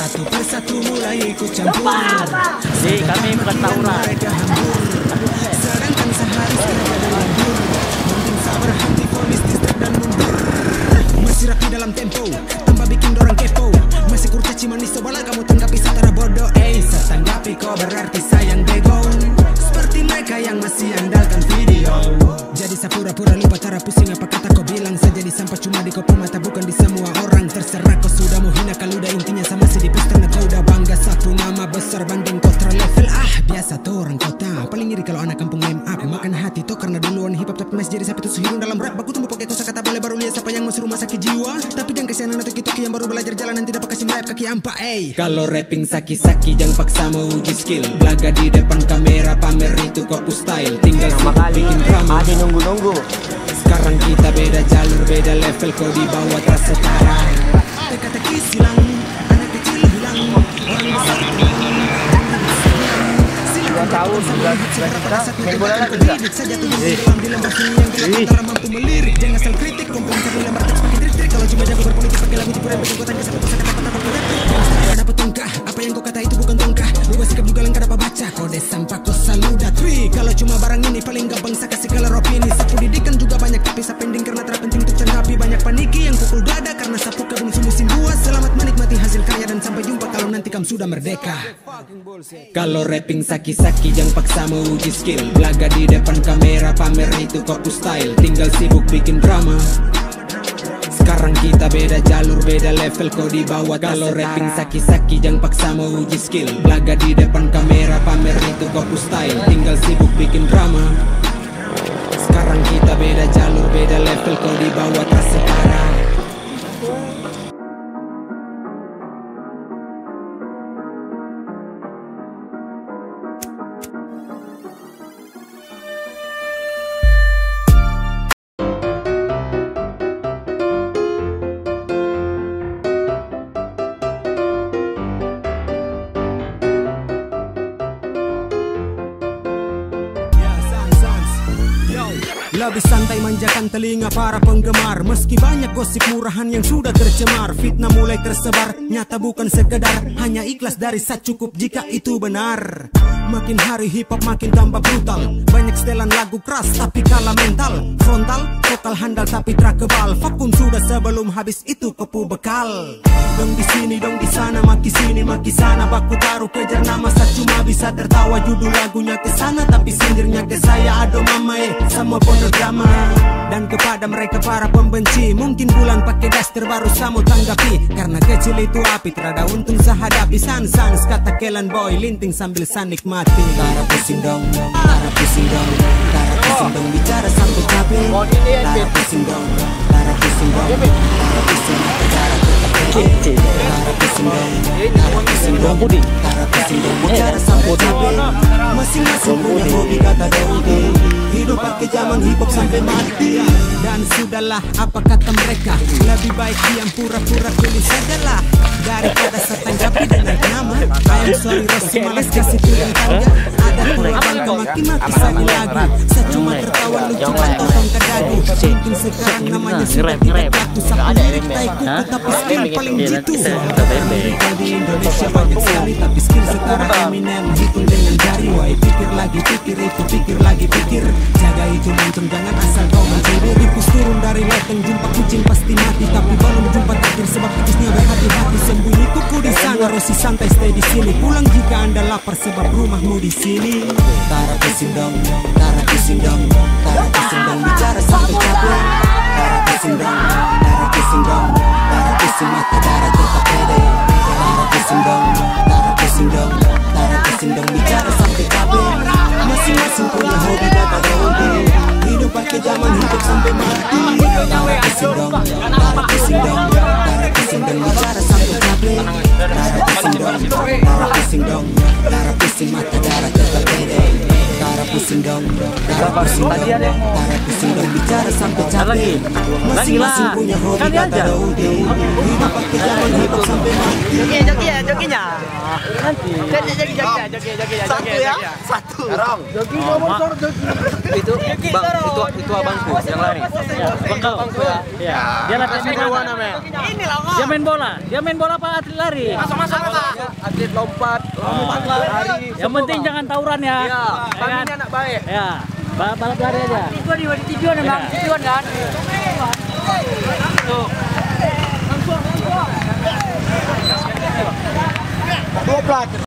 satu persatu mulai ikut campur. Kami bukan tawuran. Mereka hambur, sedangkan sehari kerja dan lembur. Mungkin sabar hati polis distrik dan mundur. Masih rapi dalam tempo, tambah bikin dorang kepo. Masih kurcaci manis sebala kamu tanggapi setara bodoh. Setanggapi kau berarti sayang bego. Seperti mereka yang masih andalkan video. Jadi sapura-pura lupa cara pusing apa kata kau bilang. Saja di sampah cuma di kopi mata bukan di semua orang. Terserah kau sudah mau hina kalau udah intinya sama si di poster. Kau udah bangga satu nama besar banding kontra level. Biasa tuh orang kota paling iri kalau anak kampung name up. Makan hati tuh karena duluan hip hop tapi mes jadi sampai tuh suhirun dalam rap. Baku tumbuh pakai kosa kata boleh baru lihat siapa yang masuk rumah sakit jiwa. Tapi jangan kasihan anak toki-toki yang baru belajar jalan nanti dapat kasih merap kaki ampa. Kalau rapping saki-saki jangan paksa mau uji skill. Belaga di depan kamera pamer itu kopu style. Tinggal bikin drama. Masih nunggu-nunggu. Sekarang kita beda jalur beda level. Kau di bawah tak setara. Teka-teki silang anak kecil hilang. Orang besar 2 tahun sudah main bola lagi saja tuh di lembah sini yang gelap antara mampu melirik. Jangan asal kritik komplain cari lembar teks pakai trik-trik. Kalau cuma jago berpolitik pakai lagu cipuran bikin kota sampai kosa kata-kata pakai rap. Dapat tongkah apa yang kau kata itu bukan tongkah. Berubah sikap juga lengkap dapat baca kode sampah kau saluda twi. Kalau cuma barang ini paling gampang saya kasih color opini. Sapu didikan juga banyak tapi saya pending karena terpenting untuk cengkapi. Banyak paniki yang pukul dada karena sapu kabung musim buah. Selamat menikmati hasil karya dan sampai jumpa kalau nanti kamu sudah merdeka. Kalau rapping saki-saki jangan paksa mau uji skill. Belaga di depan kamera pamer itu kopu style. Tinggal sibuk bikin drama. Sekarang kita beda jalur beda level. Kau di bawah kalau rapping saki-saki jangan paksa mau uji skill. Belaga di depan kamera pamer itu kopu style. Tinggal sibuk bikin drama. Sekarang kita beda jalur beda level. Kau di bawah tak setara. Lebih santai manjakan telinga para penggemar. Meski banyak gosip murahan yang sudah tercemar. Fitnah mulai tersebar, nyata bukan sekedar. Hanya ikhlas dari saat cukup jika itu benar. Makin hari hip hop makin tambah brutal. Banyak setelan lagu keras tapi kalah mental. Frontal, vokal handal tapi track kebal. Vakum sudah sebelum habis itu kepu bekal. Dong di sini, dong di sana, maki sini, maki sana. Baku taruh kejar nama saya cuma bisa tertawa. Judul lagunya ke sana tapi sindirnya ke saya. Aduh mama sama drama. Dan kepada mereka para pembenci, mungkin bulan pakai daster baru samo tanggapi. Karena kecil itu api, terada untung sahadapi. Sans kata kelan boy, linting sambil sanikmati. Tara pusing dong, tara pusing dong, tara pusing dong, bicara sampai capek. Tara pusing dong, tara pusing dong, tara pusing dong, tara pusing dong, tara pusing dong, tara pusing dong, tara pusing dong, bicara sampai capek. Masing-masing punya hobi kata Daudi. Hidup pakai zaman hip hop sampai mati. Dan sudahlah apa kata mereka, lebih baik diam pura-pura pilih sajalah daripada setanggapi dengan nama. I am sorry Rossi malas kasih pilihan tangga. Ada korban kemaki-maki saya lagi. Saya cuma tertawa lucu potong ke dagu. Mungkin sekarang namanya sudah tidak laku. Sapu lirik tai kuku tapi skill paling jitu. Kalau di Indonesia banyak sekali tapi skill setara Eminem hitung dengan jari. Wah pikir lagi pikir itu pikir lagi pikir. Jaga itu mantung jangan asal kau mencuri. Ripus turun dari loteng jumpa kucing pasti mati. Tapi belum jumpa takdir sebab tikusnya berhati-hati. Sembunyi kuku di sana, Rossi santai stay di sini. Pulang jika anda lapar sebab rumahmu di sini. Tara pusing dong, tara pusing dong, tara pusing dong, bicara sampai capek. Tara pusing dong, tara pusing dong, tara pusing mata darah tetap pede. Tara pusing dong, tara pusing dong, tara pusing dong, bicara sampai capek. Masing-masing punya hobi kata Daudi. Hidup pakai zaman hidup sampai mati. Tara pusing dong, tara pusing dong, tara pusing dong, bicara sampai capek. Tara pusing dong, tara pusing dong, tara pusing mata darah tetap pede. Tara pusing dong, tara pusing dong, tara pusing dong, bicara sampai capek. Masing-masing punya hobi kata Daudi. Hidup pakai zaman hidup sampai mati. Jokinya. Nanti. Joki. Satu ya? Satu. Sekarang. Joki nomor joki. Itu bang, itu abangku yang lari. Ya, bangku ya. Ya. Dia latihan di mana? Dia main bola apa atlet lari? Masuk. Atlet lompat lari. Yang penting jangan tawuran ya. Iya, Ya kan? kami anak baik. Ya. Balap lari aja. Itu di tujuan emang, tujuan kan? Dua plat.